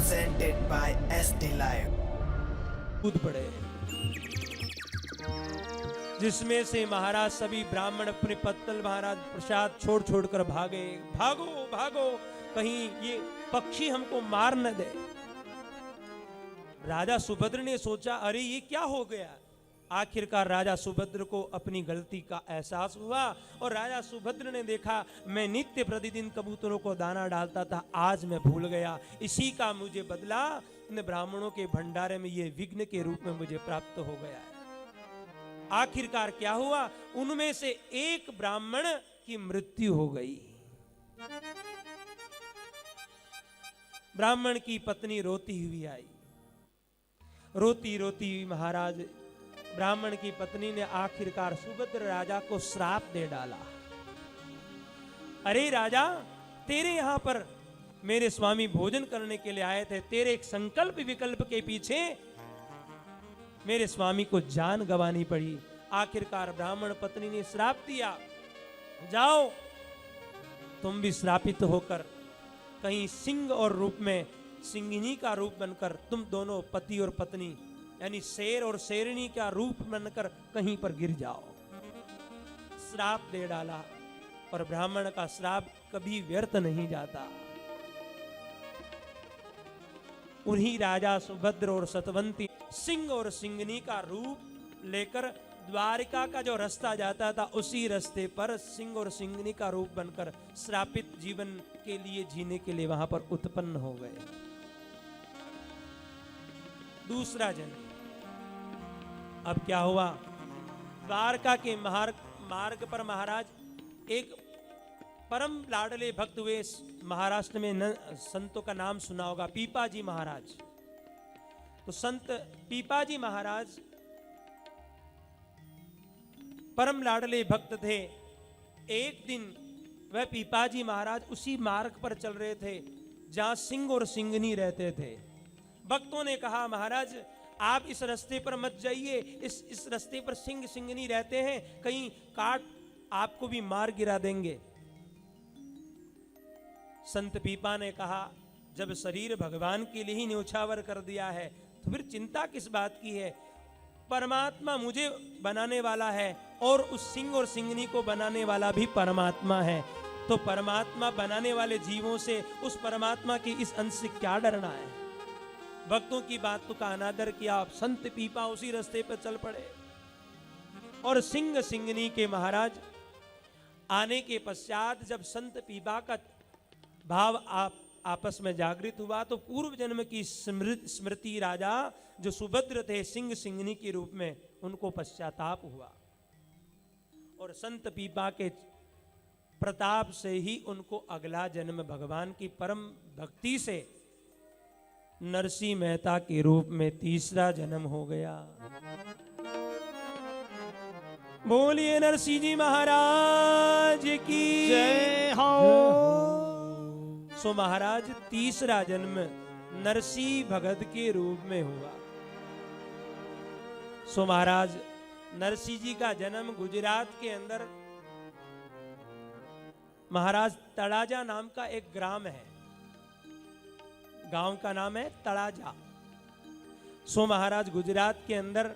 presented by SD Live. कूद पड़े, जिसमें से महाराज सभी ब्राह्मण अपने पत्तल महाराज प्रसाद छोड़ छोड़ कर भागे। भागो भागो, कहीं ये पक्षी हमको मार न दे। राजा सुभद्र ने सोचा, अरे ये क्या हो गया। आखिरकार राजा सुभद्र को अपनी गलती का एहसास हुआ और राजा सुभद्र ने देखा, मैं नित्य प्रतिदिन कबूतरों को दाना डालता था, आज मैं भूल गया, इसी का मुझे बदला इन ब्राह्मणों के भंडारे में ये विघ्न के रूप में मुझे प्राप्त हो गया है। आखिरकार क्या हुआ, उनमें से एक ब्राह्मण की मृत्यु हो गई। ब्राह्मण की पत्नी रोती हुई आई। रोती रोती महाराज ब्राह्मण की पत्नी ने आखिरकार सुभद्र राजा को श्राप दे डाला। अरे राजा, तेरे यहां पर मेरे स्वामी भोजन करने के लिए आए थे, तेरे एक संकल्प विकल्प के पीछे मेरे स्वामी को जान गंवानी पड़ी। आखिरकार ब्राह्मण पत्नी ने श्राप दिया, जाओ तुम भी श्रापित होकर कहीं सिंह और रूप में सिंगिनी का रूप बनकर तुम दोनों पति और पत्नी यानी शेर और शेरनी का रूप बनकर कहीं पर गिर जाओ। श्राप दे डाला और ब्राह्मण का श्राप कभी व्यर्थ नहीं जाता। उन्हीं राजा सुभद्र और सतवंती सिंह और सिंगनी का रूप लेकर द्वारिका का जो रास्ता जाता था, उसी रास्ते पर सिंह और सिंगनी का रूप बनकर श्रापित जीवन के लिए जीने के लिए वहां पर उत्पन्न हो गए। दूसरा जन्म। अब क्या हुआ, द्वारका के मार्ग पर महाराज एक परम लाडले भक्त हुए। महाराष्ट्र में संतों का नाम सुना होगा, पीपाजी महाराज। तो संत पीपाजी महाराज परम लाडले भक्त थे। एक दिन वह पीपाजी महाराज उसी मार्ग पर चल रहे थे जहां सिंह और सिंगनी रहते थे। भक्तों ने कहा, महाराज आप इस रास्ते पर मत जाइए, इस रास्ते पर सिंह सिंगनी रहते हैं, कहीं काट आपको भी मार गिरा देंगे। संत पीपा ने कहा, जब शरीर भगवान के लिए ही न्योछावर कर दिया है तो फिर चिंता किस बात की है। परमात्मा मुझे बनाने वाला है और उस सिंह और सिंगनी को बनाने वाला भी परमात्मा है, तो परमात्मा बनाने वाले जीवों से, उस परमात्मा के इस अंश से क्या डरना है। भक्तों की बातों का अनादर किया। संत पीपा उसी रास्ते पर चल पड़े और सिंह सिंगनी के महाराज आने के पश्चात जब संत पीपा का भाव आपस में जागृत हुआ तो पूर्व जन्म की स्मृति राजा जो सुभद्र थे सिंह सिंगनी के रूप में, उनको पश्चाताप हुआ और संत पीपा के प्रताप से ही उनको अगला जन्म भगवान की परम भक्ति से नरसिंह मेहता के रूप में तीसरा जन्म हो गया। बोलिए नरसिंह जी महाराज की जय हो। सो महाराज तीसरा जन्म नरसिंह भगत के रूप में हुआ। सो महाराज नरसिंह जी का जन्म गुजरात के अंदर महाराज तड़ाजा नाम का एक ग्राम है, गांव का नाम है तड़ाजा। सो महाराज गुजरात के अंदर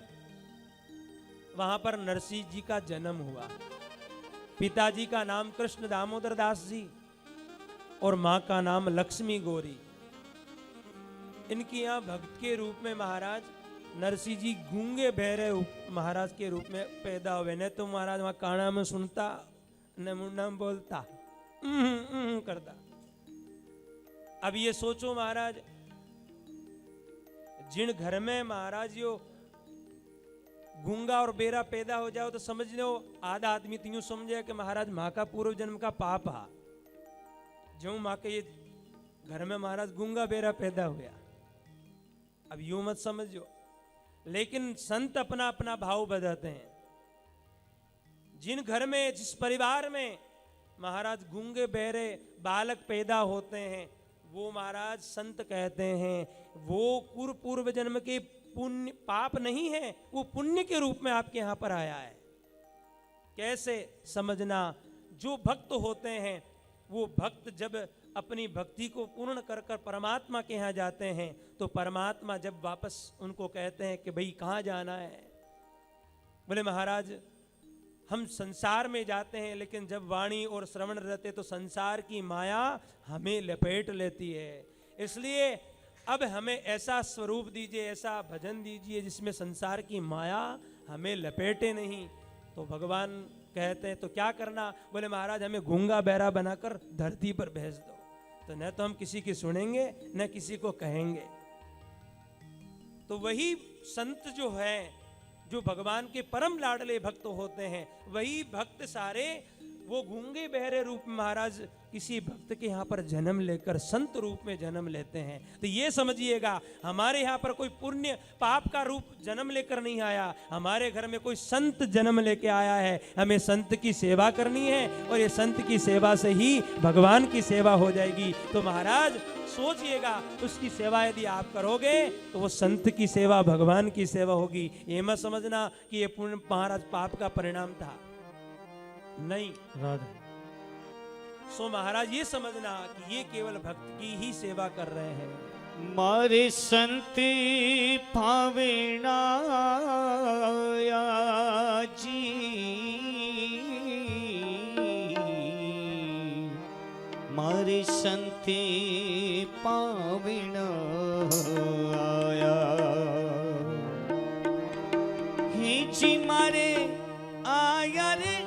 वहां पर नरसिंह जी का जन्म हुआ। पिताजी का नाम कृष्ण दामोदर दास जी और मां का नाम लक्ष्मी गौरी। इनके यहाँ भक्त के रूप में महाराज नरसिंह जी गूंगे बहरे महाराज के रूप में पैदा हुए। न तो महाराज वहां काना में सुनता न मुंडा में बोलता, करता। अब ये सोचो महाराज, जिन घर में महाराज यो गूंगा और बेरा पैदा हो जाओ तो समझ लो आधा आदमी तो यूं समझे कि महाराज माँ का पूर्व जन्म का पाप है, जो माँ के ये घर में महाराज गूंगा बेरा पैदा हुआ। अब यूं मत समझो, लेकिन संत अपना अपना भाव बदलते हैं। जिन घर में, जिस परिवार में महाराज गूंगे बहरे बालक पैदा होते हैं, वो महाराज संत कहते हैं वो पूर्व जन्म के पुण्य पाप नहीं है, वो पुण्य के रूप में आपके यहां पर आया है। कैसे समझना, जो भक्त होते हैं वो भक्त जब अपनी भक्ति को पूर्ण कर कर परमात्मा के यहाँ जाते हैं, तो परमात्मा जब वापस उनको कहते हैं कि भाई कहाँ जाना है, बोले महाराज हम संसार में जाते हैं, लेकिन जब वाणी और श्रवण रहते तो संसार की माया हमें लपेट लेती है, इसलिए अब हमें ऐसा स्वरूप दीजिए, ऐसा भजन दीजिए जिसमें संसार की माया हमें लपेटे नहीं। तो भगवान कहते हैं तो क्या करना, बोले महाराज हमें गूंगा बहरा बनाकर धरती पर भेज दो, तो न तो हम किसी की सुनेंगे न किसी को कहेंगे। तो वही संत जो है, जो भगवान के परम लाडले भक्त होते हैं, वही भक्त सारे वो गूंगे बहरे रूप में महाराज किसी भक्त के यहाँ पर जन्म लेकर संत रूप में जन्म लेते हैं। तो ये समझिएगा हमारे यहाँ पर कोई पुण्य पाप का रूप जन्म लेकर नहीं आया, हमारे घर में कोई संत जन्म लेके आया है। हमें संत की सेवा करनी है और ये संत की सेवा से ही भगवान की सेवा हो जाएगी। तो महाराज सोचिएगा, उसकी सेवा यदि आप करोगे तो वो संत की सेवा, भगवान की सेवा होगी। ये मत समझना कि ये पुण्य महाराज पाप का परिणाम था, नहीं। सो महाराज ये समझना कि ये केवल भक्त की ही सेवा कर रहे हैं। मारे संती भावेना जी, मारे संती पावेना आया हे जी, मारे आया रे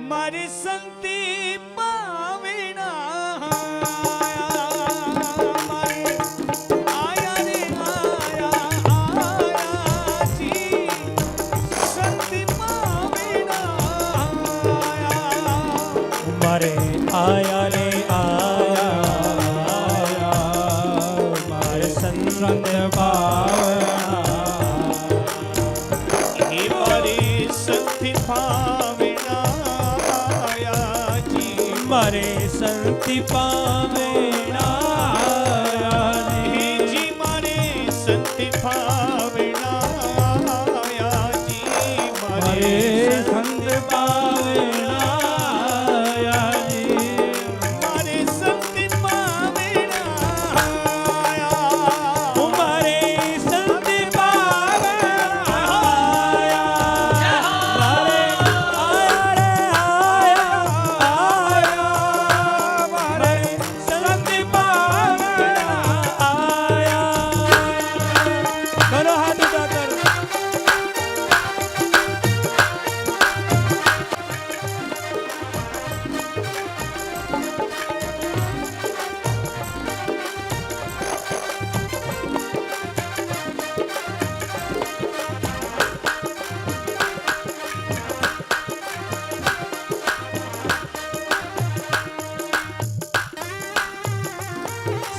मारे संती पावेना मारे आया रे आया जी, संती पावेना मारे आया रे आया मारे संत पावेना, हे मारे संती पावेना मारे संति पावेना जी, मारे संति पावेना जी, मारे संत पावेना जी, मारे संति पावेना मारे संति पावेना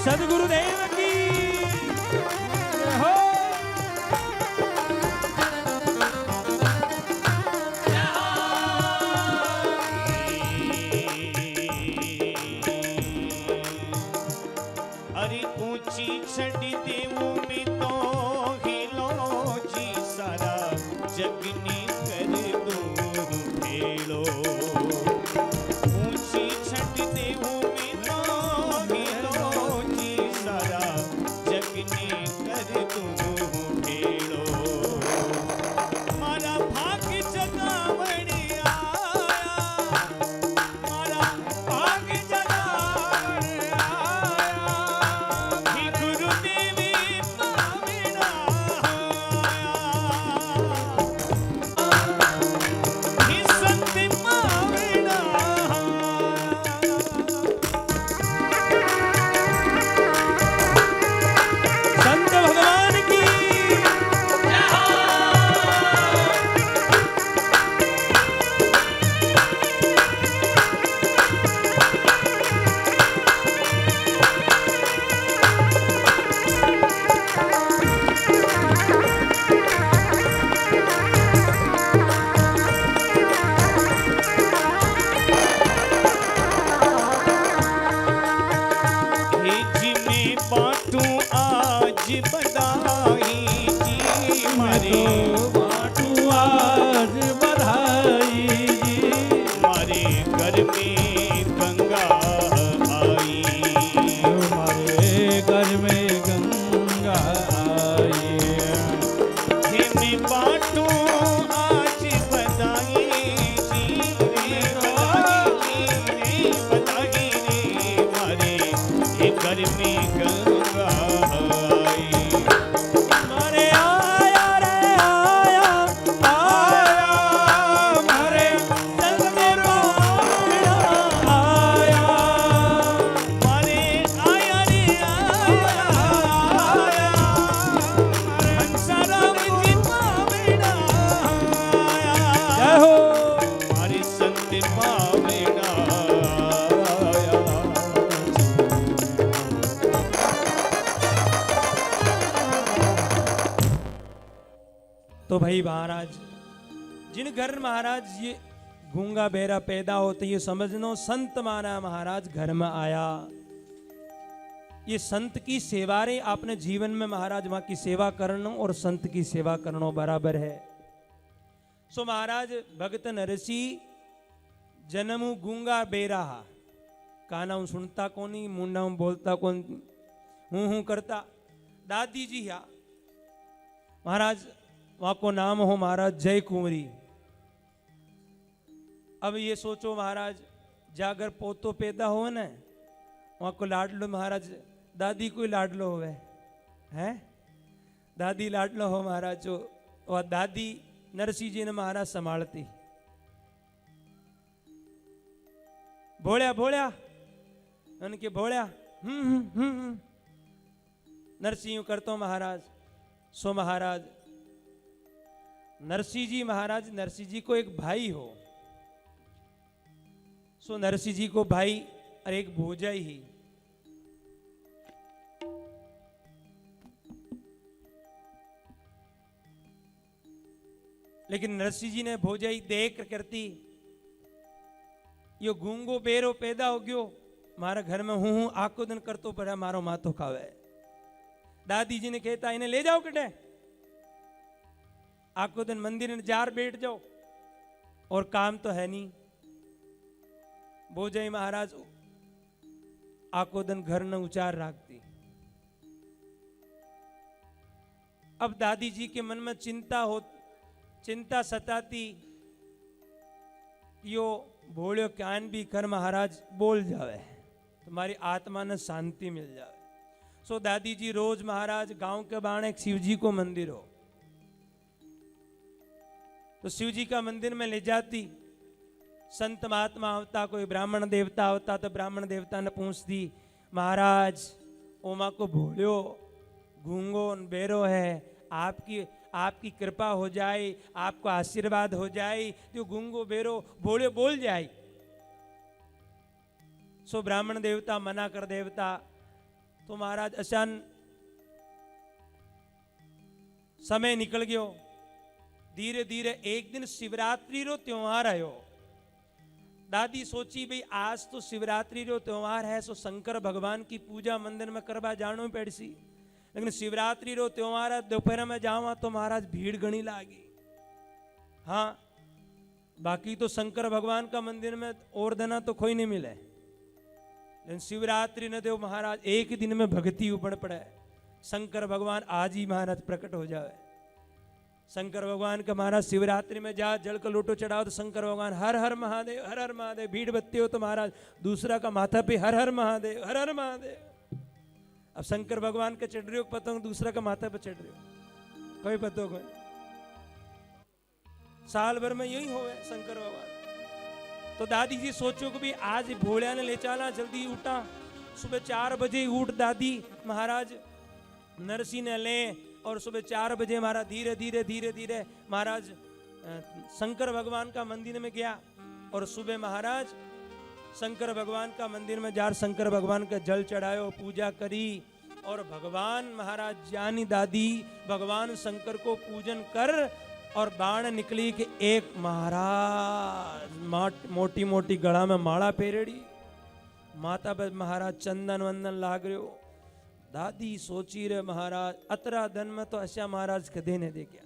सदगुरुदेव की हो। अरे ऊंची छड़ी देवों में तो हिलो जी, सारा जगनी कर दो हेलो। ऊंची छड़ी देवों में तो हिलो जी, सारा में गंगा आई, हमारे घर में गंगा आई। हे मैं बाटूं आज बधाई जी रे, बधाई रे मारे हे घर में गंगा आई। मारे आया रे आया आया मारे संग में पावड़ा आया, मारे आया रे आया, हंसाराम जी पावेड़ा जय आया, हो। मारे संत पावेड़ा आया। तो भाई महाराज, जिन घर महाराज ये गूंगा बेरा पैदा होते ये समझनो संत माना महाराज घर में आया। ये संत की सेवा रे आपने जीवन में महाराज वहां की सेवा करनो और संत की सेवा करनो बराबर है। सो महाराज भगत नरसी जन्मु गूंगा बेरा, काना सुनता कोनी, मुंडा बोलता कौन, हूं करता। दादी जी हा महाराज, वहां को नाम हो महाराज जय कुंवरी। अब ये सोचो महाराज, जागर पोतो पैदा हो न, वहां को लाडलो महाराज, दादी कोई लाडलो होवे हैं, दादी लाडलो हो महाराज। जो वह दादी नरसिंह जी ने महाराज संभालती, भोळ्या भोळ्या उनके भोळ्या नरसिंह करतो महाराज। सो महाराज नरसिंह जी महाराज, नरसिंह जी को एक भाई हो, सो नरसिंह जी को भाई और एक भोजाई ही। लेकिन नरसिंह जी ने भोजाई देख करती, यो गूंगो बेरो पैदा हो गयो मारा घर में, हूं आको दिन करतो पड़ा मारो मातो खावे। दादी जी ने कहता इन्हें ले जाओ कटे, आको दिन मंदिर में जार बैठ जाओ, और काम तो है नहीं। भोजाई महाराज आको दिन घर न उचार राखती। अब दादी जी के मन में चिंता सताती, यो भोलियो कान भी कर महाराज बोल जावे, तुम्हारी आत्मा ने शांति मिल जावे। सो दादी जी रोज महाराज गांव के बाणे एक शिव जी को मंदिर हो, तो शिव जी का मंदिर में ले जाती। संत महात्मा आवता, कोई ब्राह्मण देवता आवता तो ब्राह्मण देवता ने पूछती, महाराज ओमा को भोलियो गूंगो बेरो है, आपकी कृपा हो जाए, आपको आशीर्वाद हो जाए, तो गूंगो बेरो भोलियो बोल जाए। सो ब्राह्मण देवता मना कर देवता, तो महाराज अचान समय निकल गयो। धीरे धीरे एक दिन शिवरात्रि रो त्योहार आयो। दादी सोची भाई आज तो शिवरात्रि रो त्योहार है, सो शंकर भगवान की पूजा मंदिर में करवा जानो पड़सी। लेकिन शिवरात्रि रो त्योहार है, दोपहर में जावा तो महाराज भीड़ घनी लागी। हाँ, बाकी तो शंकर भगवान का मंदिर में और देना तो कोई नहीं मिले, लेकिन शिवरात्रि ने देव महाराज एक दिन में भक्ति उपड़ पड़े। शंकर भगवान आज ही महाराज प्रकट हो जावे। शंकर भगवान का महाराज शिवरात्रि में जा जल का लोटो चढ़ाओ तो शंकर भगवान हर हर महादेव, हर हर महादेव। भीड़ बत्ती हो तो महाराज दूसरा का माथा पे हर हर महादेव, हर हर महादेव। अब शंकर भगवान के चढ़ रहे हो पतंग, दूसरा का माथा पे चढ़ रहे हो, कोई पतो कोई। साल भर में यही हो शंकर भगवान। तो दादी जी सोचो कि भी आज भोलिया ने ले चला, जल्दी उठा। सुबह 4 बजे उठ दादी महाराज नरसिंह ने ले, और सुबह 4 बजे महाराज धीरे धीरे धीरे धीरे महाराज शंकर भगवान का मंदिर में गया। और सुबह महाराज शंकर भगवान का मंदिर में जार शंकर भगवान का जल चढ़ायो, पूजा करी। और भगवान महाराज जानी दादी भगवान शंकर को पूजन कर, और बाण निकली कि एक महाराज मोटी मोटी गला में माला पहरेड़ी, माता पे महाराज चंदन वंदन लाग रहे हो। दादी सोची रे महाराज अतरा धन में तो ऐसा महाराज कदे ने देखा।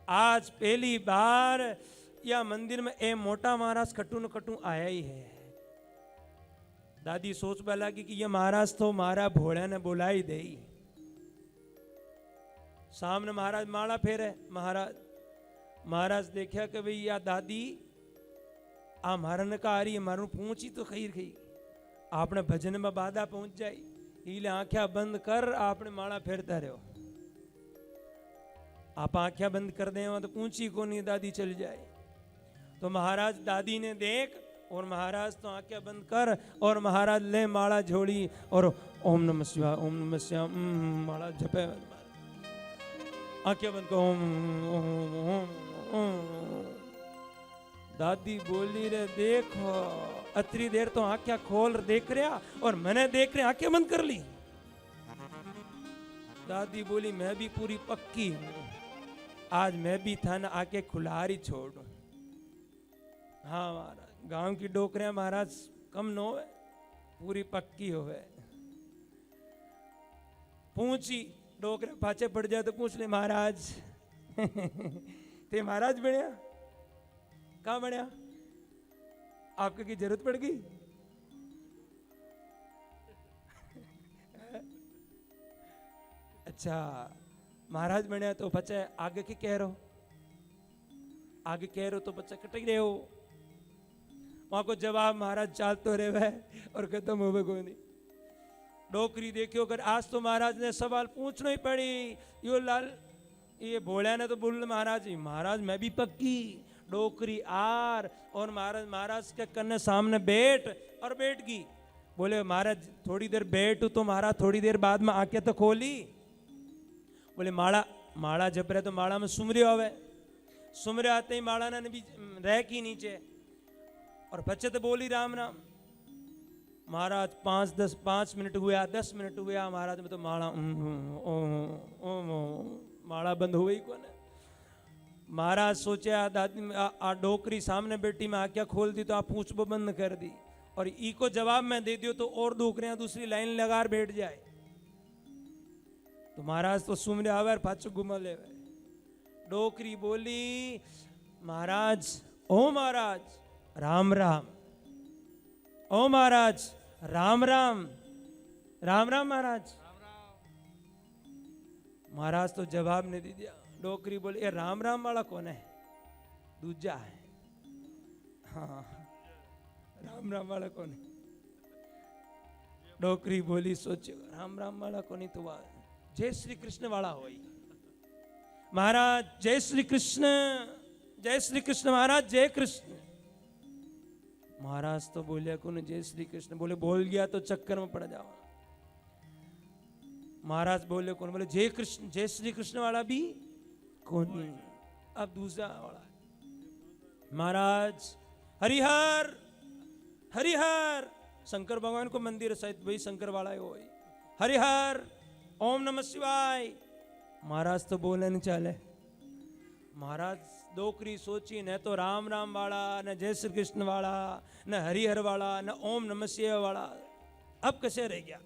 आज पहली बार या मंदिर में ए मोटा महाराज कटू न कटू आया ही है। दादी सोच में लगी कि ये महाराज तो मारा भोड़ा ने बुला ही दे। सामने महाराज माला फेरे। महाराज देखा कि भाई या दादी आ मारा ने कहा रही है, मारू पहुंची तो खीर खी आपने भजन में बाधा पहुंच जाए, इले आंख्या बंद कर आपने माला फेरता रहो। आप आंखें बंद कर दे तो पूछी को नहीं दादी चल जाए। तो महाराज दादी ने देख और महाराज तो आंखें बंद कर और महाराज ले माला झोली और ओम नमः शिवाय ओम नमः शिवाय माला जपे। आंखें बंद कर ओम ओम ओम ओम। दादी बोली रे देखो अतरी देर तो आंखें खोल देख रहा और मैंने देख रहे आंखें बंद कर ली। दादी बोली मैं भी पूरी पक्की हूं, आज मैं भी था ना आके खुलारी छोड़ू। हाँ महाराज गांव की डोकरियां महाराज कम न होवे, पूरी पक्की होवे। पूछी डोकरे पाचे पड़ जाए तो पूछ ले महाराज ते महाराज बनया कहाँ बनया, आपके की जरूरत पड़ गई। अच्छा महाराज बनया तो बच्चे आगे की कह रहो, आगे कह रहे हो तो बच्चा कटक रहे हो। वहां को जवाब महाराज चालतो रहे और खत्म हो गए नहीं। डोकरी देखियो कर आज तो महाराज ने सवाल पूछना ही पड़ी। यो लाल ये भोला ने तो बोल महाराज मैं भी पक्की डोकरी आर और महाराज के कन्ने सामने बैठ और बैठ गई। बोले महाराज थोड़ी देर बैठू तो महाराज थोड़ी देर बाद में आंखें तो खोली। बोले माला जप रहे तो माला में सुमरे आवे, सुमरे आते ही माला ने भी रह की नीचे और बच्चे तो बोली राम राम। महाराज 5 मिनट हुआ 10 मिनट हुआ महाराज में तो माला माला बंद हुई को ने। महाराज सोचा दादी आ डोकरी सामने बेटी में आख्या खोल दी तो आप पूछ बंद कर दी और ई को जवाब में दे दियो तो और डोकरियां दूसरी लाइन लगा बैठ जाए। तो महाराज तो सुमरे आवे और पाछो घुमा ले। डोकरी बोली महाराज ओ महाराज राम राम, ओ महाराज राम राम, राम राम महाराज। महाराज तो जवाब नहीं दे दिया। डोकरी बोली ये राम राम वाला कौन है, दूजा है। हाँ राम राम वाला कौन है। डोकरी बोली सोचो राम राम वाला कौन ही तो जय श्री कृष्ण वाला होई। महाराज जय श्री कृष्ण महाराज जय कृष्ण। महाराज तो बोलिया कौन जय श्री कृष्ण। बोले बोल गया तो चक्कर में पड़ जाओ। महाराज बोले कौन, बोले जय श्री कृष्ण वाला भी कौन नहीं। अब दूसरा वाला महाराज हरिहर हरिहर, शंकर भगवान को मंदिर है शायद वही शंकर वाला है वो हरिहर ओम नमः शिवाय। महाराज तो बोले नहीं चले। महाराज डोकरी सोची न तो राम राम वाला न जय श्री कृष्ण वाला न हरिहर वाला न ओम नमः शिवाय वाला, अब कैसे रह गया।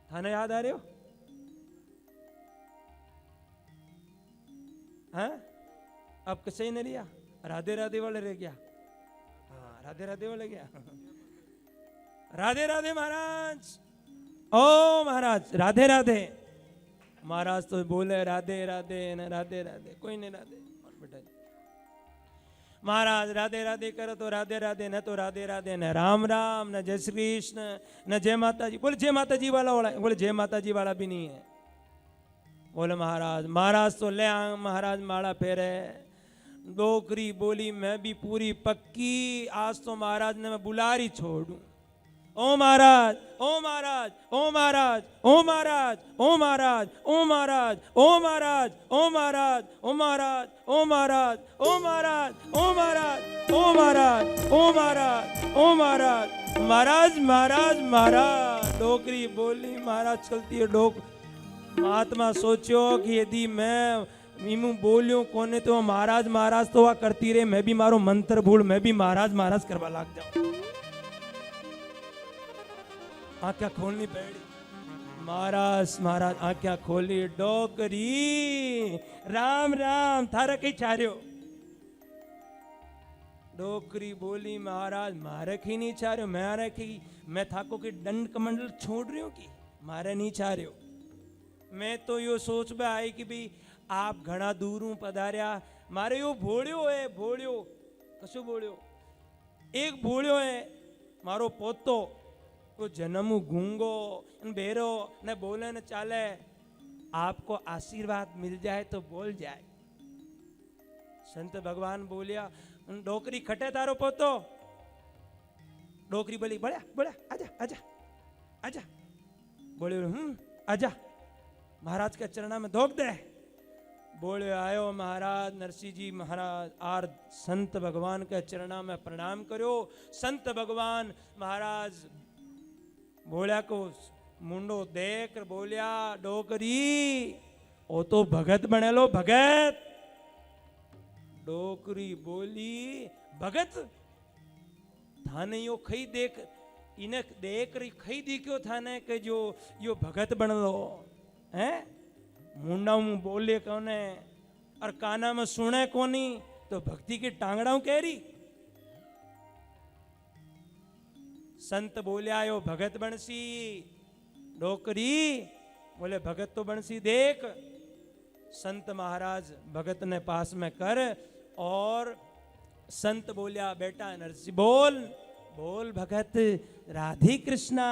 थाने याद आ रहे हो हैं? अब कैसे ही नहीं लिया, राधे राधे वाले रह गया। हाँ राधे राधे वाले गया। राधे राधे महाराज, ओ महाराज राधे राधे। महाराज तो बोले राधे राधे न राधे राधे, कोई नहीं राधे बेटा। महाराज राधे राधे करो तो राधे राधे, न तो राधे राधे न राम राम न जय श्री कृष्ण न जय माता जी। बोले जय माता जी वाला बोले जय माता जी वाला भी नहीं है। बोले महाराज तो ले महाराज माला फेरे। डोकरी बोली मैं भी पूरी पक्की, आज तो महाराज ने मैं बुलारी छोड़ू। ओ महाराज ओ महाराज ओ महाराज ओ महाराज ओ महाराज ओ महाराज ओ महाराज ओ महाराज ओ महाराज ओ महाराज ओ महाराज ओ महाराज ओ महाराज ओ महाराज ओ महाराज महाराज महाराज महाराज। डोकरी बोली महाराज चलती है डोक। महात्मा सोचो कि यदि मैं मीमू बोलियो कोने तो महाराज महाराज तो वह करती रहे, मैं भी मारो मंत्र भूल, मैं भी महाराज महाराज करवा लाग जाऊं। आंखें खोलनी पड़ी। महाराज आंखें खोली। डोकरी राम राम थारा कहीं चार्यो डोकरी बोली महाराज मारे की नहीं चाह रहे हो, मारे की मैं थाको की दंड कमंडल छोड़ रही हूँ कि मारे नहीं चाह रहे हो। मैं तो यो सोच में आई कि भाई आप घना दूरू पधार्या, मारे यो भोळ्यो है, भोळ्यो कशो भोळ्यो, एक भोळ्यो है मारो पोतो, वो जन्मू गूंगो बेरो न बोले न चाले, आपको आशीर्वाद मिल जाए तो बोल जाए। संत भगवान बोलिया डोकरी खटे तारो पोतो, डोकरी बोली बड़ा बड़ा आजा आजा आजा, बोले आजा महाराज के चरणा में धोक दे। बोले आयो महाराज, नरसिंह जी महाराज आर संत भगवान के चरणा में प्रणाम करो। संत भगवान महाराज बोलिया को मुंडो देख बोलिया डोकरी ओ तो भगत बनेलो भगत। डोकरी बोली भगत थाने यो खई देख इने देख रही खई दी क्यों थाने के जो यो भगत बन लो हैं, मुंडा में बोले कोने और काना में सुने कोनी तो भक्ति की टांगड़ाऊ कह रही। संत बोले आयो भगत बनसी, डोकरी बोले भगत तो बनसी देख। संत महाराज भगत ने पास में कर और संत बोलिया बेटा नरसिंह बोल बोल भगत राधे कृष्णा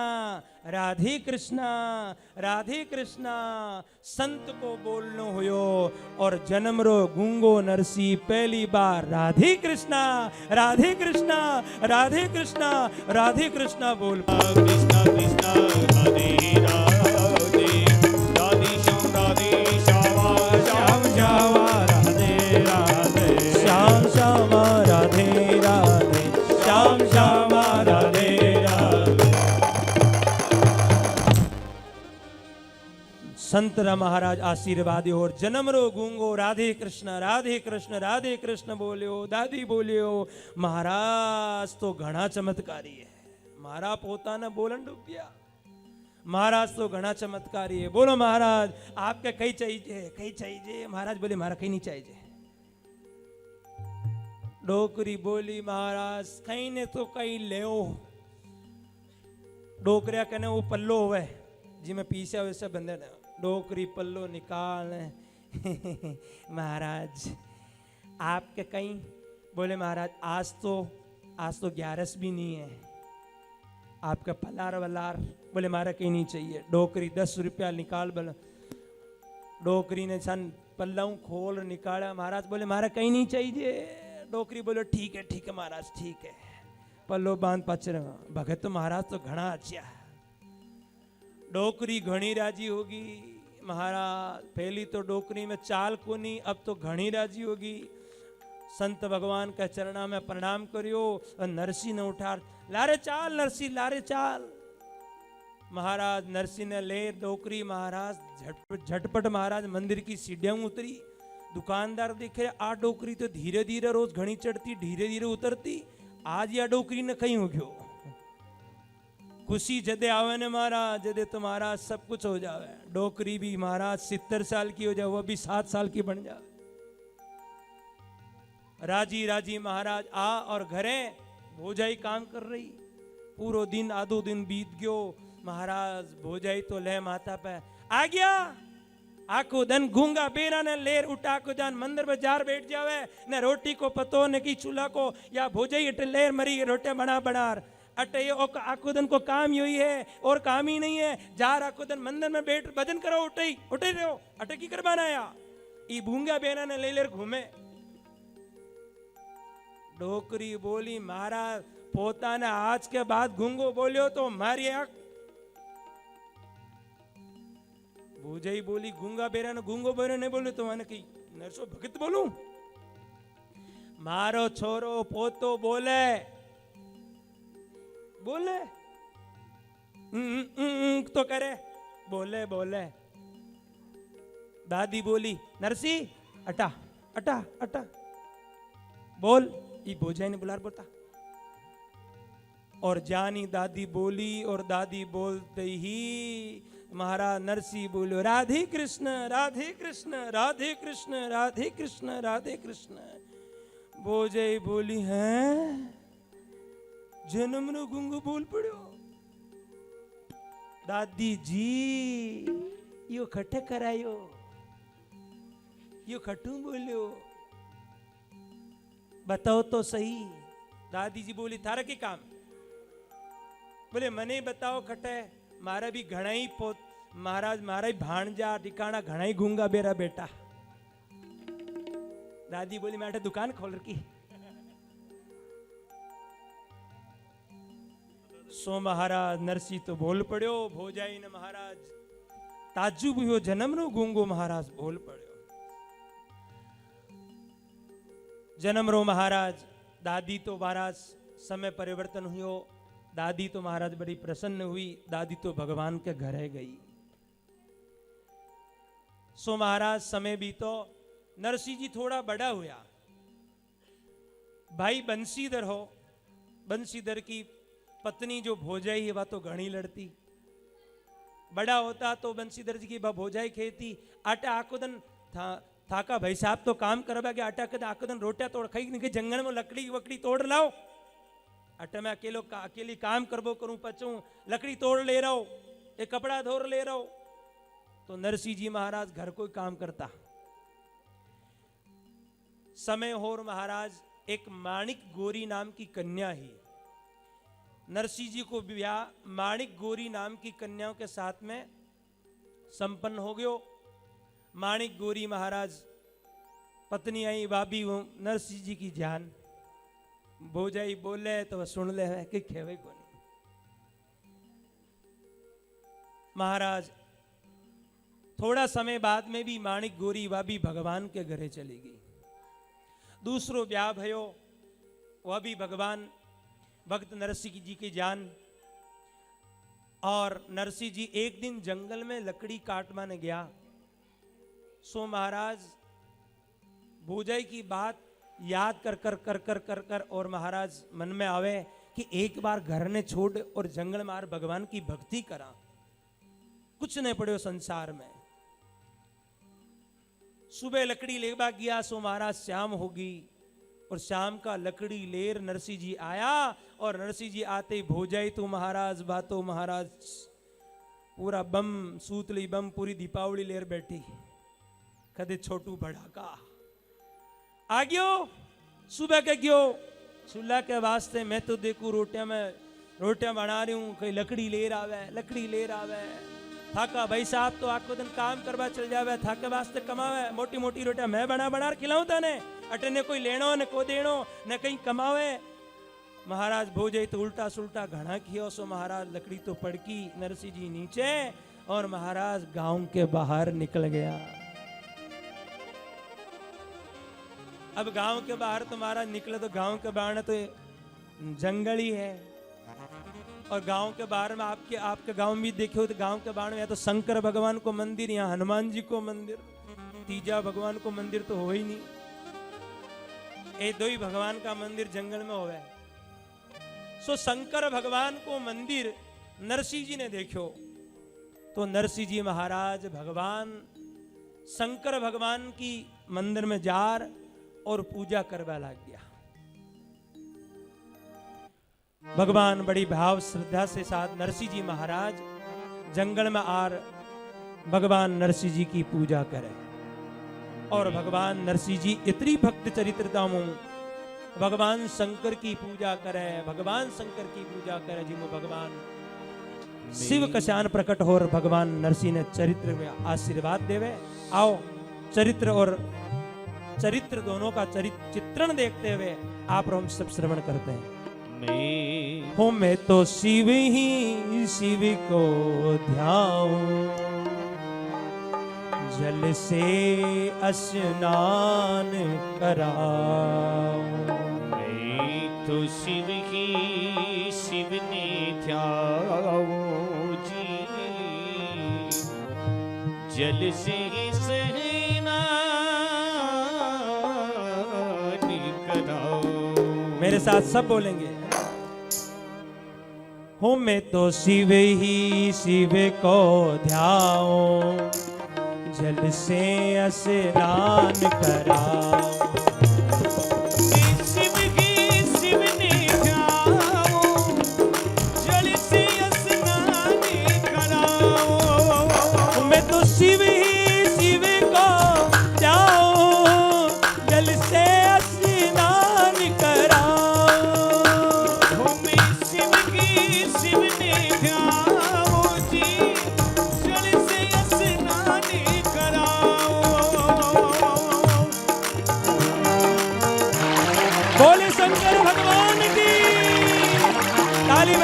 राधे कृष्णा राधे कृष्णा। संत को बोलनो हुयो और जन्म रो गूंगो नरसी पहली बार राधे कृष्णा राधे कृष्णा राधे कृष्णा राधे कृष्णा बोल। कृष्णा कृष्णा राधे राधे राधे श्याम राधे श्यामा श्याम श्यामा राधे राधे श्याम श्यामा राधे राधे श्याम श्यामा राधे राधे। संत महाराज आशीर्वाद और जन्म रो गूंगो राधे कृष्ण बोलियो दादी बोलियो। महाराज तो घना चमत्कारी है, मारा पोता ने बोलन डूबिया। महाराज तो घना चमत्कारी है। बोलो महाराज आपके कई चाहिए कई चाहिए। महाराज बोले मारा कहीं नहीं चाहिए। डोकरी बोली महाराज कहीं ने तो कहीं ले। डोकरिया कहने वो पल्लो हुए जी मैं पीछे वैसे बंदे ने डोकरी पल्लो निकाल। महाराज आपके कहीं बोले महाराज आज तो 11 भी नहीं है, आपका पलार वलार बोले मारा कहीं नहीं चाहिए। डोकरी 10 रुपया निकाल बोले। डोकरी ने सन पल्लाऊ खोल निकाला। महाराज बोले मारा कहीं नहीं चाहिए। डोकरी बोलो ठीक है महाराज ठीक है। पल्लो बांध पचर भगत तो महाराज तो घना अच्छा। डोकरी घनी राजी होगी। महाराज पहली तो डोकरी में चाल को नहीं, अब तो घनी राजी होगी। संत भगवान का चरणा में प्रणाम करियो और नरसिंह ने उठा लारे चाल नरसिंह लारे चाल। महाराज नरसिंह ने ले डोकरी। महाराज झटपट महाराज मंदिर की सीढ़ियां उतरी। दुकानदार देखे आ डोकरी तो धीरे धीरे रोज घनी चढ़ती धीरे धीरे उतरती, आज या डोकरी ने कहीं हो गयो। खुशी जदे आवे ने महाराज जदे तो महाराज सब कुछ हो जावे। डोकरी भी महाराज 70 साल की हो जाए, वो भी 7 साल की बन जावे। राजी राजी महाराज आ और घरे भोजाई काम कर रही। पूरो दिन आधो दिन बीत गयो। महाराज भोजाई तो ले माता पे आ गया। आखो दिन गूंगा बेरा ने लेर उठा को जान मंदिर में जार बैठ जावे न रोटी को पतो न की चूल्हा को या भोजाई अट लेर मरी रोटे बना बनार अटे ये आखो दिन को काम यही है और काम ही नहीं है। जार आखो दिन मंदिर में बैठ भजन करो उठे रहो अटे की कर बनाया। ई भूंगा बेरा ने ले लेर घूमे। डोकरी बोली महाराज पोता ने आज के बाद गूंगो बोलियो तो मारी आंख। भोजाई बोली गूंगा बेरा ने गूंगो बेरा नहीं बोले तो मैंने कही नरसो भगत बोलूं। मारो छोरो पोतो बोले बोले तो करे बोले बोले। दादी बोली नरसी अटा अटा अटा बोल। ये भोजाई ने बुलार बोलता और जानी दादी बोली और दादी बोलते ही महाराज नरसिंह बोलो राधे कृष्ण राधे कृष्ण राधे कृष्ण राधे कृष्ण राधे कृष्ण। भोजाई बोली हैं जन्म नो गुंगो बोल पड़ो। दादी जी यो खटे करायो, यो खटू बोलियो, बताओ तो सही। दादी जी बोली थारा की काम। बोले मने बताओ खटे, मारा भी घना ही पोत महाराज मारा ही भाणजा टिकाणा घना ही गूंगा बेरा बेटा। दादी बोली मैं दुकान खोल रखी। सो महाराज नरसी तो बोल पड़ो। भोजाई ने महाराज ताज्जुब हुयो, जन्म नो गूंगो महाराज बोल पड़ो। जन्म रो महाराज। दादी तो महाराज समय परिवर्तन हुयो। दादी तो महाराज बड़ी प्रसन्न हुई। दादी तो भगवान के घरे गई। सो महाराज समय भी तो नरसिंह जी थोड़ा बड़ा हुआ। भाई बंसीधर हो, बंसीधर की पत्नी जो भोजाई है वह तो घनी लड़ती। बड़ा होता तो बंसीधर जी की भोजाई खेती। आटा आको दिन थाका भाई साहब तो काम करवा के आटा कद आको दिन रोटियां तोड़ खाई नहीं, जंगल में लकड़ी वकड़ी तोड़ लाओ। आटा में अकेली काम करबो करूं पचूं, लकड़ी तोड़ ले रहा हो, एक कपड़ा धोर ले रहा हो। तो नरसिंह जी महाराज घर कोई काम करता। समय होर महाराज एक माणिक गोरी नाम की कन्या ही। नरसिंह जी को विवाह माणिक गोरी नाम की कन्याओं के साथ में संपन्न हो गयो। माणिक गोरी महाराज पत्नी आई बाबी वो नरसिंह जी की जान। भोजाई बोले तो वह सुन ले है कि खेवे को नहीं। महाराज थोड़ा समय बाद में भी माणिक गोरी बाबी भगवान के घरे चली गई। दूसरो ब्याह भयो, वह भी भगवान भक्त नरसिंह जी की जान। और नरसिंह जी एक दिन जंगल में लकड़ी काटवाने गया। सो महाराज भोजाई की बात याद कर कर कर कर कर कर और महाराज मन में आवे कि एक बार घर ने छोड़ और जंगल मार भगवान की भक्ति करा। कुछ नहीं पड़े संसार में। सुबह लकड़ी लेवा गया। सो महाराज शाम होगी और शाम का लकड़ी लेर नरसिंह जी आया। और नरसिंह जी आते ही भोजाई तो महाराज बातो महाराज पूरा बम सूतली बम पूरी दीपावली लेर बैठी। कदे छोटू भड़ाका आ गयो। सुबह के गयो सुल्ला के वास्ते मैं तो देखू रोटियां बना रही हूं, कहीं लकड़ी लेर आवे। थाका भाई साहब तो आखो दिन काम करवा चल जावे, थाके वास्ते कमावे। मोटी मोटी रोटियां मैं बना खिलाऊं तने, अटे ने कोई लेनो ने को देनो ने कहीं कमावे। महाराज भोजाई तो उल्टा सुल्टा घना कियो। सो महाराज लकड़ी तो पड़की, नरसिंह जी नीचे और महाराज गांव के बाहर निकल गया। अब गांव के बाहर तो महाराज निकले तो गांव के बाहर तो जंगल ही है। और गांव के बाहर में आपके गांव में देखो तो गांव के बाहर में या तो शंकर भगवान को मंदिर, यहाँ हनुमान जी को मंदिर, तीजा भगवान को मंदिर तो हो ही नहीं। ये दो ही भगवान का मंदिर जंगल में होवे। सो शंकर भगवान को मंदिर नरसिंह जी ने देखो तो नरसिंह जी महाराज भगवान शंकर भगवान की मंदिर में जार और पूजा करवा लग गया। भगवान बड़ी भाव श्रद्धा से साथ नरसिंह जी महाराज जंगल में आर भगवान नरसिंह जी की पूजा करे। और भगवान नरसिंह जी इतनी भक्त चरित्रता में भगवान शंकर की पूजा करे, भगवान शंकर की पूजा करे जिसमें भगवान शिव कशान प्रकट हो और भगवान नरसिंह ने चरित्र में आशीर्वाद देवे। आओ चरित्र और चरित्र दोनों का चित्रण देखते हुए आप हम सब श्रवण करते हैं। हो मैं तो शिव ही शिव को ध्याऊं, जल से स्नान कराऊं। मैं तो शिव ही शिव ने ध्याऊं जी, जल से मेरे साथ सब बोलेंगे। हो मैं तो शिव ही शिव को ध्याऊं, जल से स्नान कराऊं।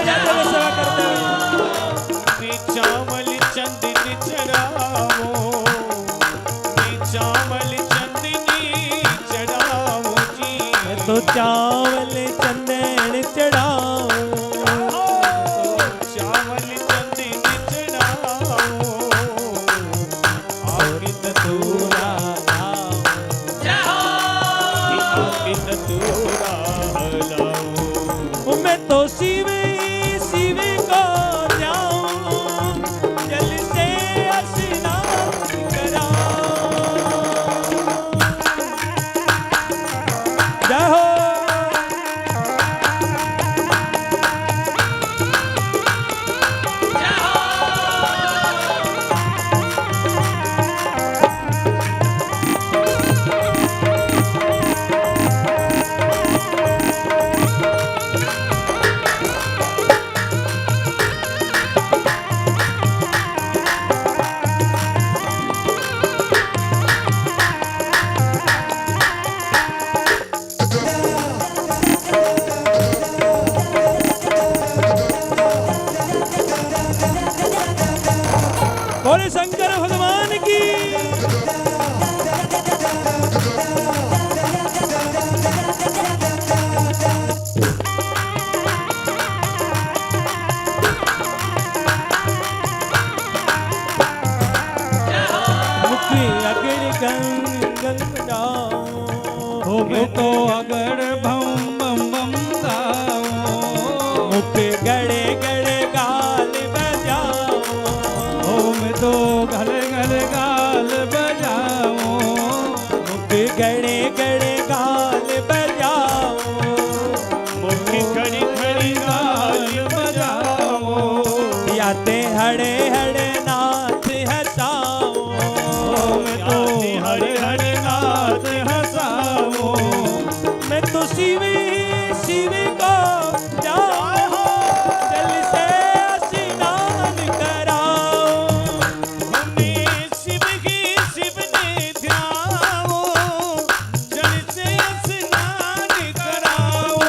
जाते हुए सेवा करते हुए। चावल चंदन चढ़ावो, चावल चंदनी चढ़ावो जी। तो चावल चंदन चढ़ाओ, चावल चंदन चढ़ावो, आगे तूरा आगे तूरा लाओ। मैं तो शिव शिव को जाऊं, जल से स्नान कराऊं। जय हो। बोले शंकर भगवान की। मुखी अगड़ गंगल बजाओ, हो मैं तो अगर भम बम बम गाऊं। मुख गड़े गड़े गाल बजाओ, हो मैं तो गल गल गाल बजाऊं। मुख गड़े गड़े गाल बजाओ, मुख खड़ी खड़ी गाल बजाओ। याते हड़े हड़े नाथ हसाओ। मैं तो हरे हरे नाथ हंसाऊं। मैं तो शिव शिव को जाऊं, जल से स्नान कराऊं। हमें शिव ने ध्याओ, जल से स्नान कराओ।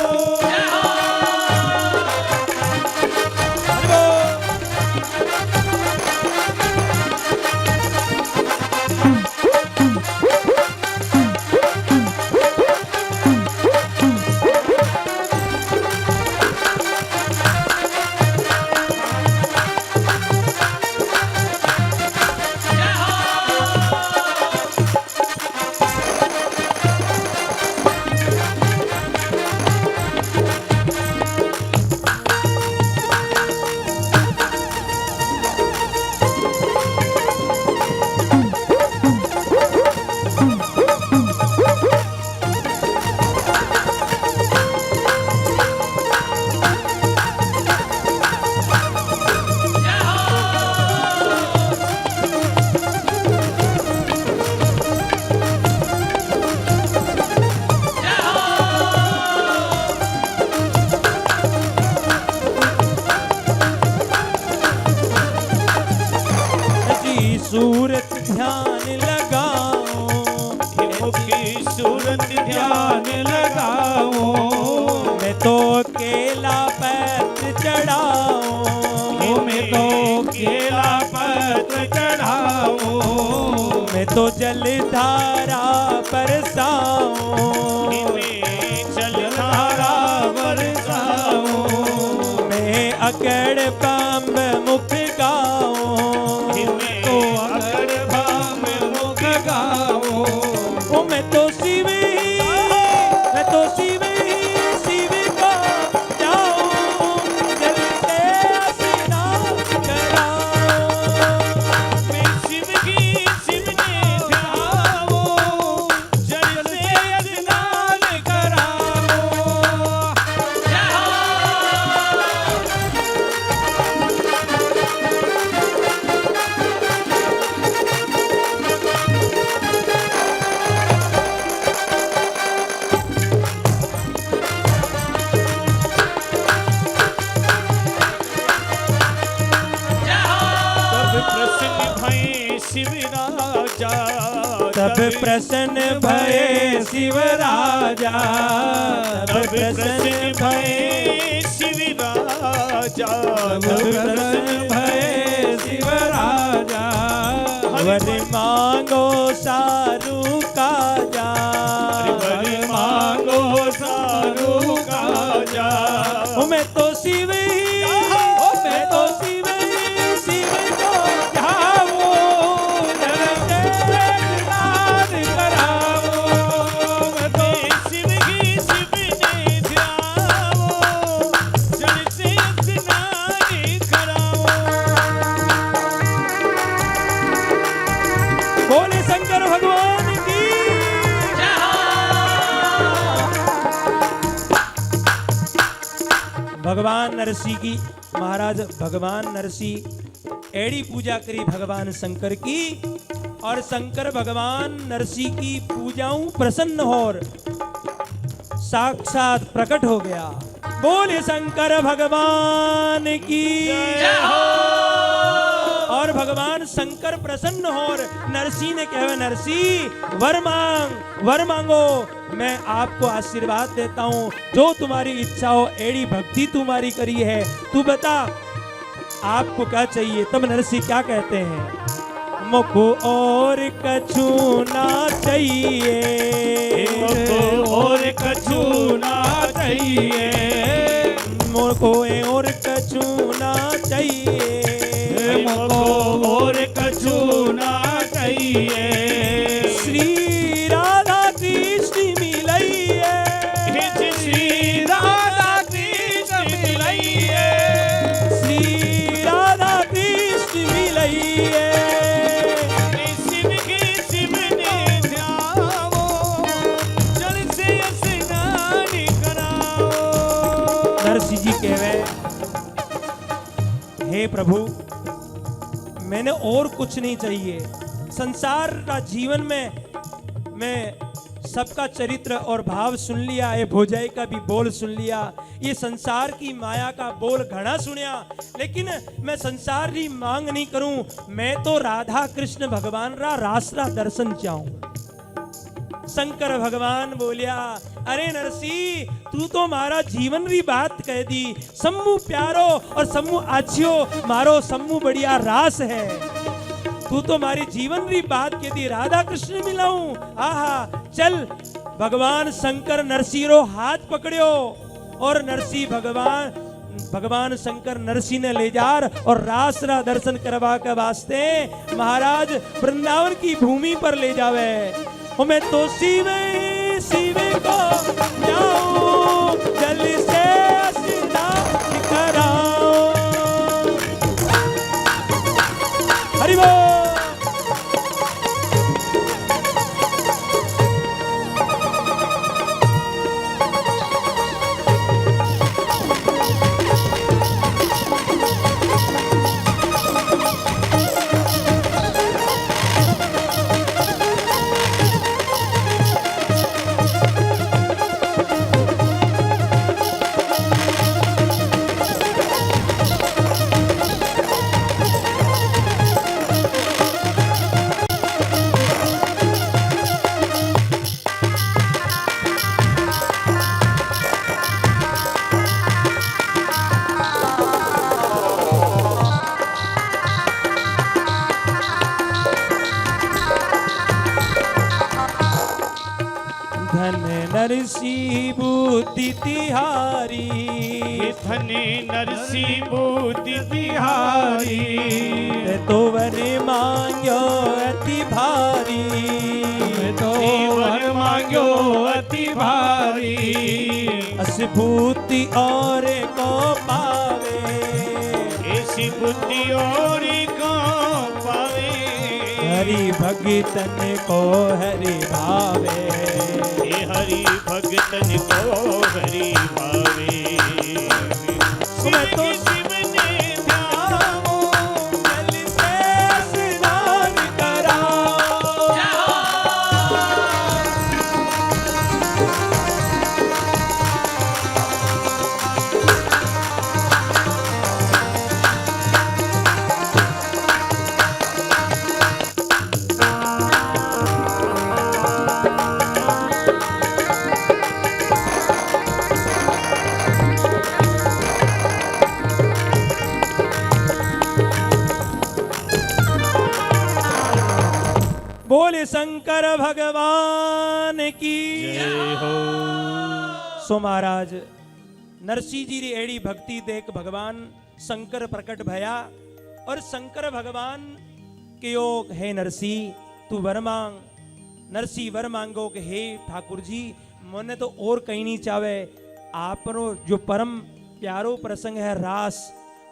सूरत ध्यान लगाओ, मुखी सूरत ध्यान लगाओ। मैं तो केला पत्र चढ़ाओ। मैं तो केला पत्र चढ़ाओ। मैं तो जलधारा बरसाऊं। जलधारा बरसाओ। मैं अकड़ बम मुख गाऊं। तो अगर भाम मुख गाओ। ओ मैं तो शिव शिव को जाऊं, जल से स्नान कराऊं। मैं शिव ने ध्याओ, जल से स्नान कराओ। तब प्रसन्न भये शिव राजा। तब प्रसन्न भये शिव राजा। राजा प्रसन्न भये शिव राजा वर मांगो सारू काजा वर मांगो सारू काजा मैं तो शिव ही मैं तो शिव ही शिव को ध्यावो जलते स्नान करावो मैं तो शिव ही शिव ने ध्यावो जल से स्नान करावो बोले शंकर भगवान की भगवान नरसिंह की महाराज भगवान नरसिंह एड़ी पूजा करी भगवान शंकर की और शंकर भगवान नरसिंह की पूजाऊं प्रसन्न और साक्षात प्रकट हो गया। बोले शंकर भगवान की और भगवान शंकर प्रसन्न हो और नरसिंह ने कहा नरसिंह वर मांगो मैं आपको आशीर्वाद देता हूँ जो तुम्हारी इच्छा हो एड़ी भक्ति तुम्हारी करी है तू बता आपको क्या चाहिए। तब नरसिंह क्या कहते हैं मुझको और कछु ना चाहिए मुझको और कछु ना चाहिए मुझको और कछु ना चाहिए मुझको और कछु ना चाहिए श्री राधा कृष्ण मिलइए श्री राधा कृष्ण मिलइए श्री राधा कृष्ण मिलइए शिव के शिव ने ध्यावो जल से स्नान कराओ। नरसिंह जी कहवे हे प्रभु मैंने और कुछ नहीं चाहिए संसार का जीवन में मैं सबका चरित्र और भाव सुन लिया है भोजाई का भी बोल सुन लिया ये संसार की माया का बोल घना सुनिया लेकिन मैं संसार की मांग नहीं करूं मैं तो राधा कृष्ण भगवान रा रास रा दर्शन चाहूं। शंकर भगवान बोलिया अरे नरसिंह तू तो मारा जीवन री बात कह दी सम्मू प्यारो और सम्मू आछियो मारो सम्मू बढ़िया रास है तू तो मारी जीवन री बात कह दी राधा कृष्ण मिलाऊं आहा चल भगवान शंकर नरसिंह रो हाथ पकड़ियो और नरसिंह भगवान शंकर नरसिंह ने ले जार और रास रा दर्शन करवा के वास्ते महाराज वृंदावन की भूमि पर ले जावे मैं तो शिव को जाऊं जल से स्नान कराओ। हरि बोल। नरसिंह बुद्धि तिहारी धने नरसिंह बुद्धि तिहारी तो वर मांग्यो अति भारी तो वर मांग्यो अति भारी असभूति और को पावे ऐसी बुद्धि और को पावे हरि भगतन को हरि भावे हरि भगतन को हरि भावे मैं तो शिव ने ध्यावो जल से स्नान कराओ। बोले शंकर भगवान की। जय हो। सो महाराज नरसिंह जी री एड़ी भक्ति देख भगवान शंकर प्रकट भया और शंकर भगवान के योग हे नरसिंह तू वर मांग। नरसिंह वर मांगो कि हे ठाकुर जी मोने तो और कहीं नहीं चावे, आपनो जो परम प्यारो प्रसंग है रास,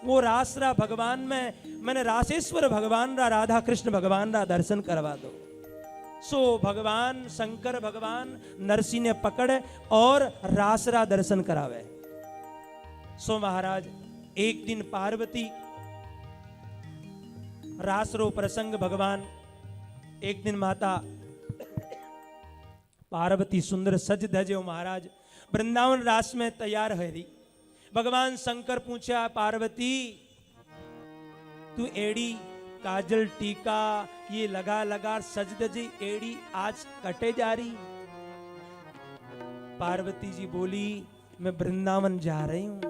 वो रास रा भगवान में मैंने रासेश्वर भगवान रा राधा कृष्ण भगवान रा दर्शन करवा दो। सो भगवान शंकर भगवान नरसिंह ने पकड़ और रासरा दर्शन करावे। सो महाराज एक दिन पार्वती रासरो प्रसंग भगवान एक दिन माता पार्वती सुंदर सज धजे महाराज वृंदावन रास में तैयार है रही। भगवान शंकर पूछा पार्वती तू एड़ी काजल टीका ये लगा लगा सज धजी एड़ी आज कटे जा रही। पार्वती जी बोली मैं वृंदावन जा रही हूं।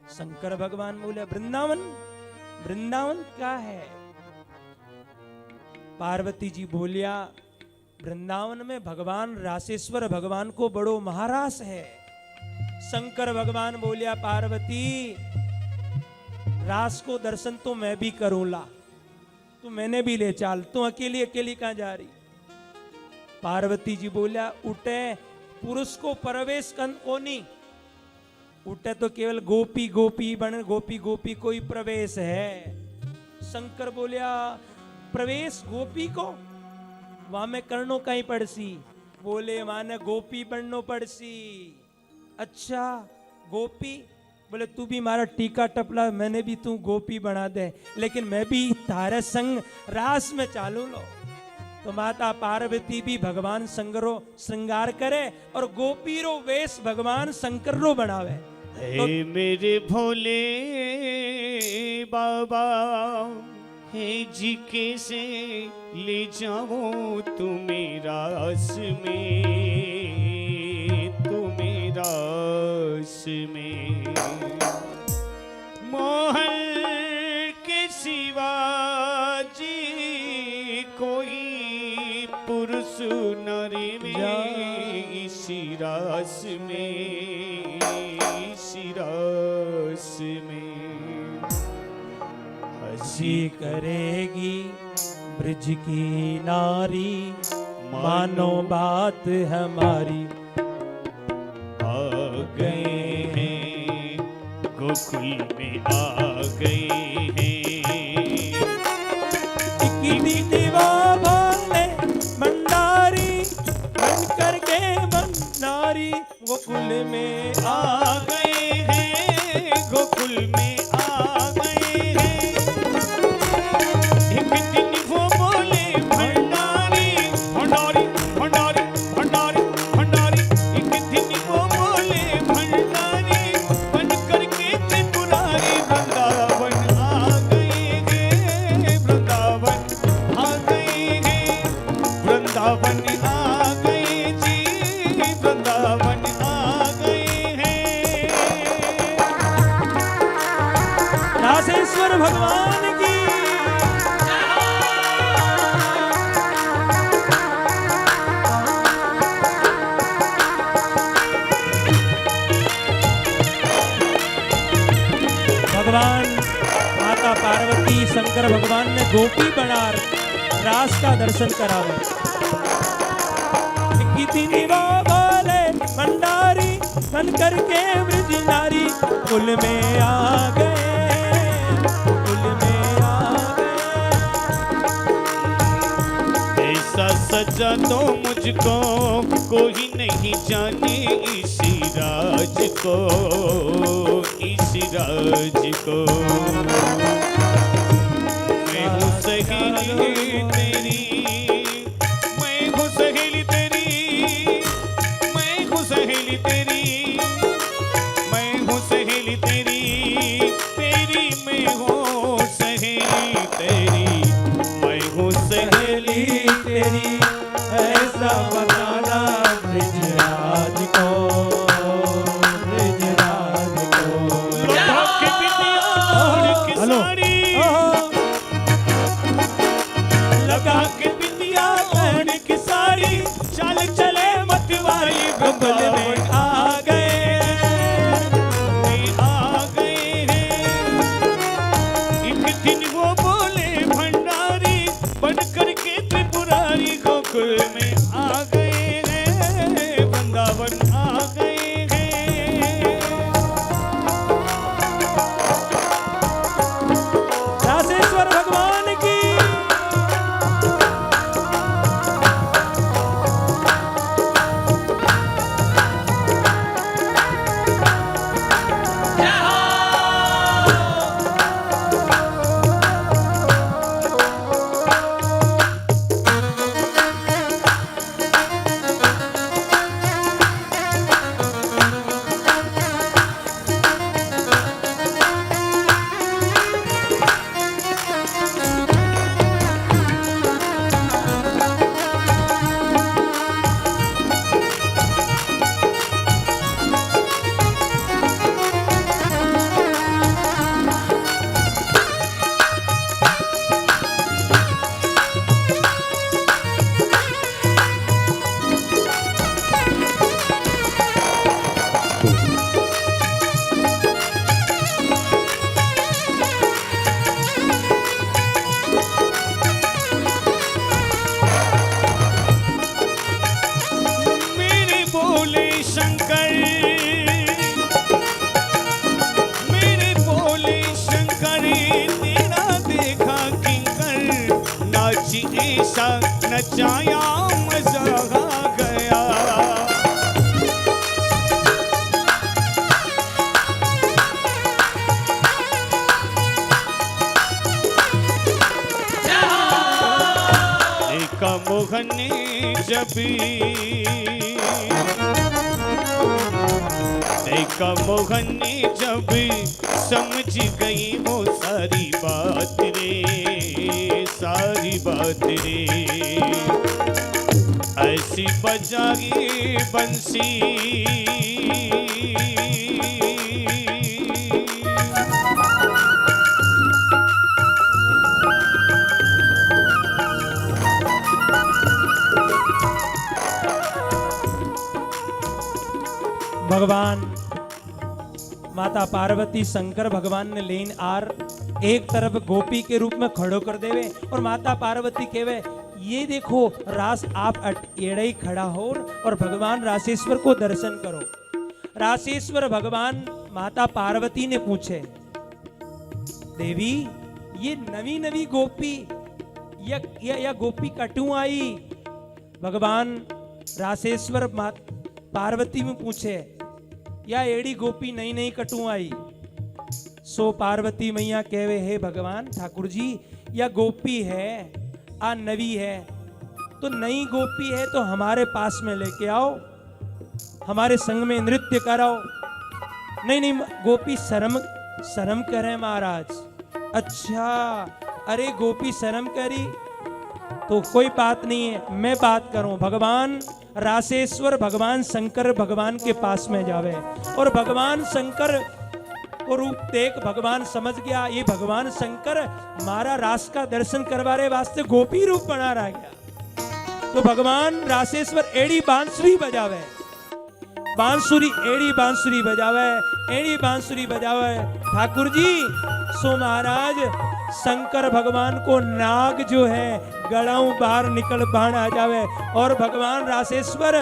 शंकर भगवान बोले वृंदावन वृंदावन क्या है। पार्वती जी बोलिया वृंदावन में भगवान रासेश्वर भगवान को बड़ो महारास है। शंकर भगवान बोलिया पार्वती रास को दर्शन तो मैं भी करूंला, तू मैंने भी ले चाल, तू अकेली अकेली कहां जा रही। पार्वती जी बोलिया उठे पुरुष को प्रवेश कोनी, उठे तो केवल गोपी गोपी बन गोपी गोपी कोई प्रवेश है। शंकर बोलिया प्रवेश गोपी को वहां में करनो कहीं पड़सी। बोले माने गोपी बननो पड़सी। अच्छा गोपी, बोले तू भी मारा टीका टपला मैंने भी तू गोपी बना दे, लेकिन मैं भी तारे संग रास में चालू लो। तो माता पार्वती भी भगवान शंकरो श्रृंगार करे और गोपी रो वेश भगवान शंकर रो बनावे। हे मेरे भोले बाबा हे जी कैसे ले जाओ तुम्हें रास में, तुम्हें रास में। मोहन के सिवा जी कोई पुरुष नारी में इसी रास में, इसी रास में। हंसी करेगी ब्रज की नारी मानो बात हमारी। आ गए हैं गोकुल में आ गए हैं। भंडारी बन करके भंडारी गोकुल में आ गए हैं गोकुल में आ गए हैं। एक दिन वो बोले भंडारी भंडारी भंडारी भंडारी भंडारी। एक दिन वो बोले भंडारी बन करके त्रिपुरारी। वृंदावन आ गए हैं, वृंदावन आ गए हैं, वृंदावन आ गए जी, वृंदावन आ गए हैं। रासेश्वर भगवान की भगवान माता पार्वती शंकर भगवान ने गोपी बना रास का दर्शन करावे। कितनी बोले भंडारी बन करके ब्रज नारी कुल में आ गए, कुल में आ गए। ऐसा सजा तो मुझको कोई नहीं जाने इसी राज को, इसी राज को। मैं हूँ सहेली तेरी, मैं हूँ सहेली तेरी, मैं हूँ सहेली तेरी, मैं हूँ सहेली तेरी, तेरी मैं हूँ सहेली तेरी, मैं हूँ सहेली तेरी ऐसा बताना ब्रजराज को, ब्रजराज को। के बिटिया और की हेलो। साड़ी, नचाया मजा आ गया। देखा मोहन ने जब देखा मोहन ने जब समझ गई वो सारी बात रे, सारी बात रे। ऐसी बजाई बंसी भगवान माता पार्वती शंकर भगवान ने लेन आर एक तरफ गोपी के रूप में खड़ो कर देवे और माता पार्वती कहवे ये देखो रास आप एड़े ही खड़ा हो और भगवान रासेश्वर को दर्शन करो। रासेश्वर भगवान माता पार्वती ने पूछे देवी ये नवी नवी गोपी या गोपी कटू आई। भगवान रासेश्वर पार्वती में पूछे या एड़ी गोपी नई नई कटू आई। सो पार्वती मैया कहवे हे भगवान ठाकुर जी या गोपी है आ नवी है तो नई गोपी है तो हमारे पास में लेके आओ, हमारे संग में नृत्य कराओ। नहीं नहीं गोपी शर्म करे महाराज। अच्छा अरे गोपी शर्म करी तो कोई बात नहीं है, मैं बात करूं। भगवान रासेश्वर भगवान शंकर भगवान के पास में जावे और भगवान शंकर को रूप देख भगवान समझ गया ये भगवान शंकर मारा रास का दर्शन करवाने वास्ते गोपी रूप बना रहा गया। तो भगवान रासेश्वर एड़ी बांसुरी बजावे, बांसुरी एड़ी बांसुरी बजावे, एड़ी बांसुरी बजावे ठाकुर जी। सो महाराज शंकर भगवान को नाग जो है गड़ाऊ बाहर निकल बाहर आ जावे और भगवान रासेश्वर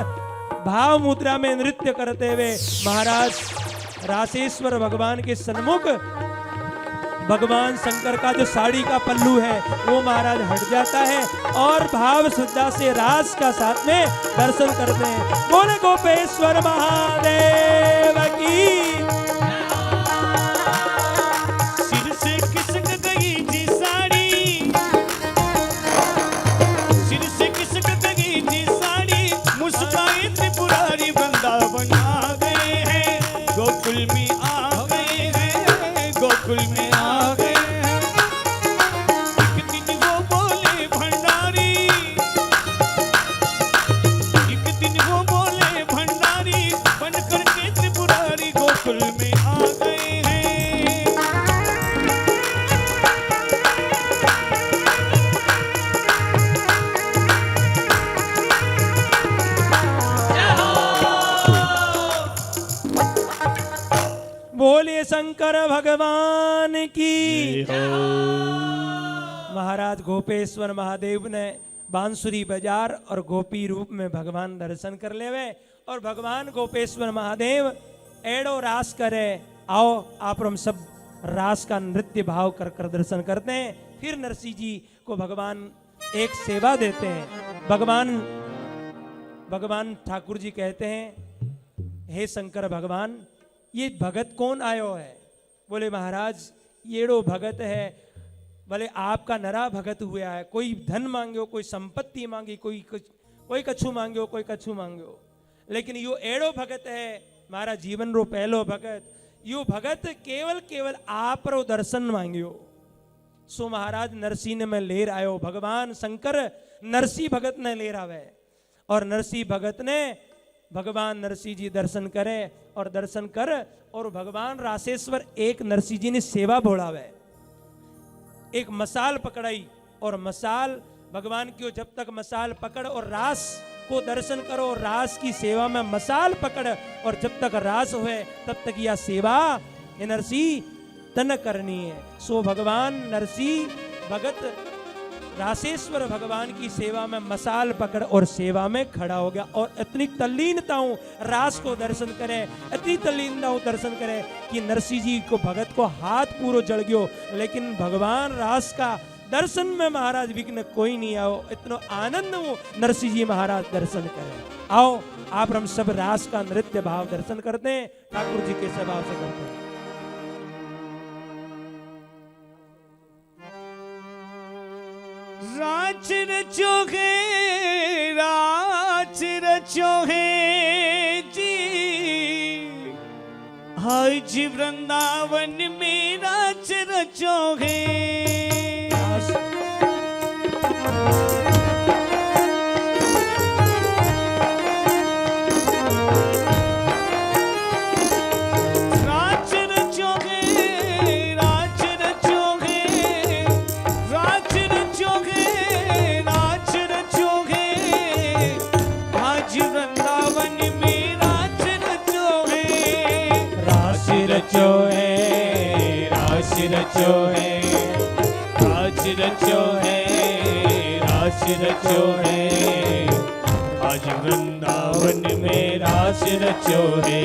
भाव मुद्रा में नृत्य करते हुए महाराज रासेश्वर भगवान के सन्मुख भगवान शंकर का जो साड़ी का पल्लू है वो महाराज हट जाता है और भाव श्रद्धा से रास का साथ में दर्शन करते हैं। बोले गोपेश्वर महादेव की। सिर से खिसक गई जी साड़ी, सिर से खिसक गई जी साड़ी, मुस्काए त्रिपुरारी वृंदावन आ गए हैं, गोकुल में आ गए हैं, गोकुल में आ गए हैं। एक दिन वो बोले भंडारी, एक दिन वो बोले भंडारी, बन करके त्रिपुरारी गोकुल में आ गए हैं। बोलिए शंकर भगवान की। महाराज गोपेश्वर महादेव ने बांसुरी बाजार और गोपी रूप में भगवान दर्शन कर लेवे और भगवान गोपेश्वर महादेव एड़ो रास करे। आओ आप हम सब रास का नृत्य भाव कर कर दर्शन करते हैं। फिर नरसिंह जी को भगवान एक सेवा देते हैं। भगवान ठाकुर जी कहते हैं हे शंकर भगवान ये भगत कौन आयो है। बोले महाराज येड़ो भगत है। बोले आपका नरा भगत हुआ है, कोई धन मांगो, कोई संपत्ति मांगी, कोई कछु मांगो, कोई कछु मांगो, लेकिन यो एड़ो भगत है मारा जीवन रो पहलो भगत। यो भगत केवल आप रो दर्शन मांगियो। सो महाराज नरसिंह ने मैं लेर आयो। भगवान शंकर नरसिंह भगत ने लेर आवे और नरसिंह भगत ने भगवान नरसिंह जी दर्शन करे और दर्शन कर और भगवान रासेश्वर एक नरसिंह जी ने सेवा बोलावे। एक मसाल पकड़ाई और मसाल भगवान की जब तक मसाल पकड़ और रास को दर्शन करो, रास की सेवा में मसाल पकड़ और जब तक रास हुए तब तक यह सेवा ये नरसिंह तन करनी है। सो भगवान नरसिंह भगत रासेश्वर भगवान की सेवा में मसाल पकड़ और सेवा में खड़ा हो गया और इतनी तल्लीनता हूं रास को दर्शन करे, इतनी तल्लीनता हूं दर्शन करे कि नरसिंह जी को भगत को हाथ पूरो जड़ गयो। लेकिन भगवान रास का दर्शन में महाराज विघ्न कोई नहीं आओ, इतना आनंद वो नरसिंह जी महाराज दर्शन करें। आओ आप हम सब रास का नृत्य भाव दर्शन करते हैं, ठाकुर जी के स्वभाव से करते हैं। राज रचो है, राज रचो है जी, आज वृंदावन में राज रचो है। रचो है, रास रचो है, राज रचो है, रास रचो है, आज वृंदावन में रास रचो है।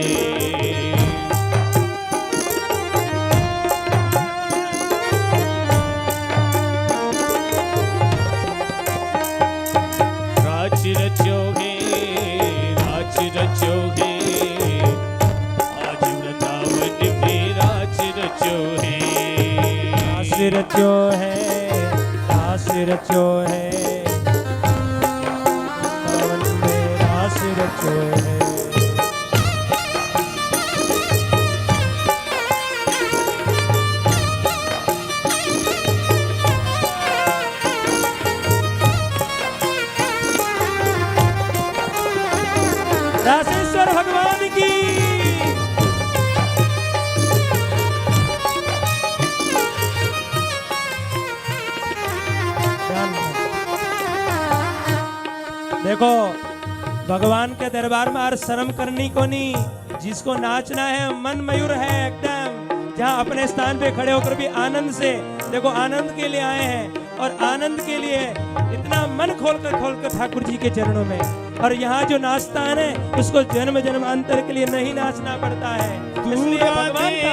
राज रचो है, राज रचो है, रचो है, रास रचो है, पवन में रास रचो है। रासेश्वर भगवान की देखो, भगवान के दरबार में हर शर्म करनी को नहीं, जिसको नाचना है मन मयूर है एकदम, जहाँ अपने स्थान पे खड़े होकर भी आनंद से देखो, आनंद के लिए आए हैं और आनंद के लिए इतना मन खोल कर ठाकुर जी के चरणों में। और यहाँ जो नाचता है ना, उसको जन्म जन्मांतर के लिए नहीं नाचना पड़ता है, इसलिए भगवान का